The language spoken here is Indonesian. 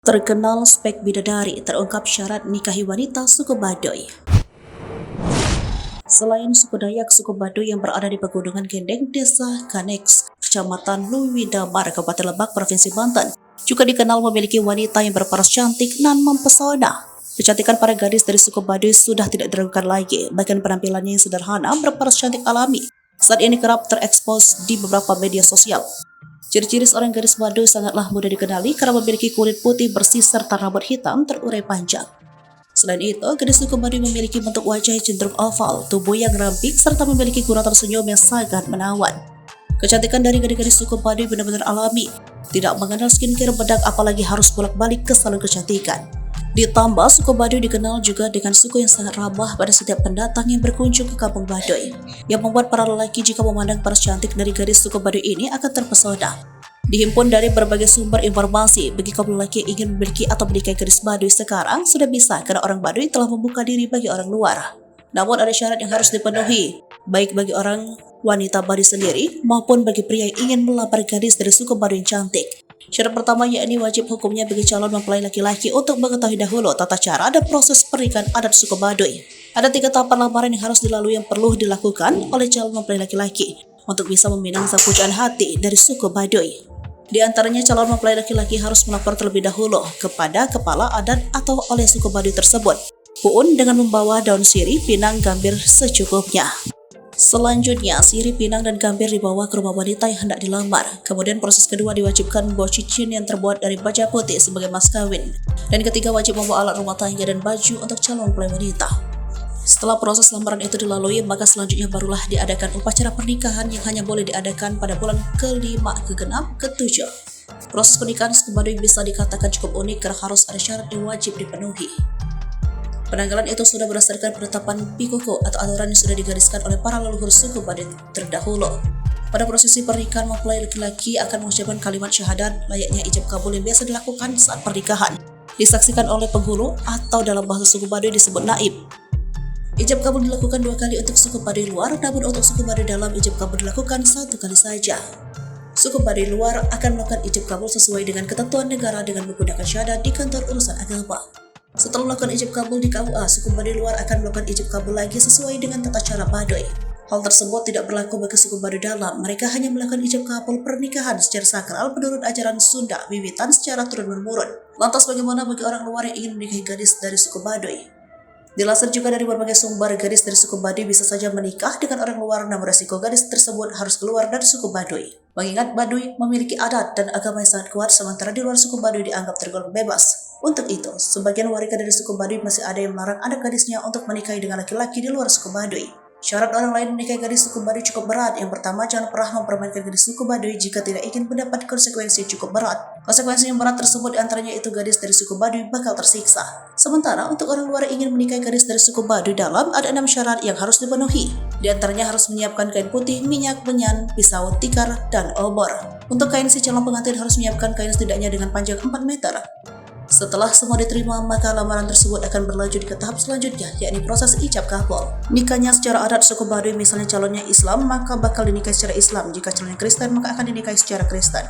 Terkenal spek bidadari terungkap syarat nikahi wanita suku Baduy. Selain suku Dayak, suku Baduy yang berada di Pegunungan Gendeng, Desa Kaneks, Kecamatan Luwidamar, Kabupaten Lebak, Provinsi Banten, juga dikenal memiliki wanita yang berparas cantik dan mempesona. Kecantikan para gadis dari suku Baduy sudah tidak diragukan lagi, bahkan penampilannya yang sederhana berparas cantik alami saat ini kerap terekspos di beberapa media sosial. Ciri-ciri seorang gadis Baduy sangatlah mudah dikenali karena memiliki kulit putih bersih serta rambut hitam terurai panjang. Selain itu, gadis suku Baduy memiliki bentuk wajah yang cenderung oval, tubuh yang ramping, serta memiliki guratan senyum yang sangat menawan. Kecantikan dari gadis-gadis suku Baduy benar-benar alami, tidak mengenal skincare bedak apalagi harus bolak-balik ke salon kecantikan. Ditambah, suku Baduy dikenal juga dengan suku yang sangat ramah pada setiap pendatang yang berkunjung ke kampung Baduy, yang membuat para lelaki jika memandang paras cantik dari gadis suku Baduy ini akan terpesona. Dihimpun dari berbagai sumber informasi, bagi kaum lelaki yang ingin memiliki atau menikahi gadis Baduy sekarang sudah bisa karena orang Baduy telah membuka diri bagi orang luar. Namun ada syarat yang harus dipenuhi, baik bagi orang wanita Baduy sendiri maupun bagi pria yang ingin melamar gadis dari suku Baduy yang cantik. Syarat pertama yakni wajib hukumnya bagi calon mempelai laki-laki untuk mengetahui dahulu tata cara dan proses pernikahan adat suku Baduy. Ada 3 tahapan lamaran yang harus dilalui yang perlu dilakukan oleh calon mempelai laki-laki untuk bisa meminang sang pujaan hati dari suku Baduy. Di antaranya, calon mempelai laki-laki harus melapor terlebih dahulu kepada kepala adat atau oleh suku Baduy tersebut, puun dengan membawa daun sirih, pinang, gambir secukupnya. Selanjutnya, sirih, pinang, dan gambir dibawa ke rumah wanita yang hendak dilamar. Kemudian proses kedua diwajibkan membawa cincin yang terbuat dari baja putih sebagai mas kawin. Dan ketiga, wajib membawa alat rumah tangga dan baju untuk calon mempelai wanita. Setelah proses lamaran itu dilalui, maka selanjutnya barulah diadakan upacara pernikahan yang hanya boleh diadakan pada bulan ke-5, ke-6, ke-7. Proses pernikahan suku Baduy bisa dikatakan cukup unik karena harus ada syarat yang wajib dipenuhi. Penanggalan itu sudah berdasarkan penetapan pikoko atau aturan yang sudah digariskan oleh para leluhur suku Baduy terdahulu. Pada prosesi pernikahan, mempelai laki-laki akan mengucapkan kalimat syahadat layaknya ijab kabul yang biasa dilakukan saat pernikahan, disaksikan oleh penghulu atau dalam bahasa suku Baduy disebut naib. Ijab kabul dilakukan 2 kali untuk suku Baduy luar, namun untuk suku Baduy dalam ijab kabul dilakukan 1 kali saja. Suku Baduy luar akan melakukan ijab kabul sesuai dengan ketentuan negara dengan menggunakan syahadat di kantor urusan agama. Setelah melakukan ijab kabul di KUA, suku Baduy luar akan melakukan ijab kabul lagi sesuai dengan tata cara Baduy. Hal tersebut tidak berlaku bagi suku Baduy dalam, mereka hanya melakukan ijab kabul pernikahan secara sakral menurut ajaran Sunda Wiwitan secara turun-menurun. Lantas bagaimana bagi orang luar yang ingin menikahi gadis dari suku Baduy? Dilansir juga dari berbagai sumber, gadis dari suku Baduy bisa saja menikah dengan orang luar, namun resiko gadis tersebut harus keluar dari suku Baduy. Mengingat Baduy memiliki adat dan agama yang sangat kuat, sementara di luar suku Baduy dianggap tergolong bebas. Untuk itu, sebagian warga dari suku Baduy masih ada yang melarang anak gadisnya untuk menikahi dengan laki-laki di luar suku Baduy. Syarat orang lain menikahi gadis suku Baduy cukup berat. Yang pertama, jangan pernah mempermainkan gadis suku Baduy jika tidak ingin mendapat konsekuensi cukup berat. Konsekuensi yang berat tersebut diantaranya itu gadis dari suku Baduy bakal tersiksa. Sementara untuk orang luar yang ingin menikahi gadis dari suku Baduy dalam, ada 6 syarat yang harus dipenuhi. Di antaranya harus menyiapkan kain putih, minyak, menyan, pisau, tikar, dan obor. Untuk kain, si calon pengantin harus menyiapkan kain setidaknya dengan panjang 4 meter. Setelah semua diterima, maka lamaran tersebut akan berlanjut ke tahap selanjutnya, yakni proses ijab kabul. Nikahnya secara adat suku Baduy, misalnya calonnya Islam, maka bakal dinikahi secara Islam. Jika calonnya Kristen, maka akan dinikahi secara Kristen.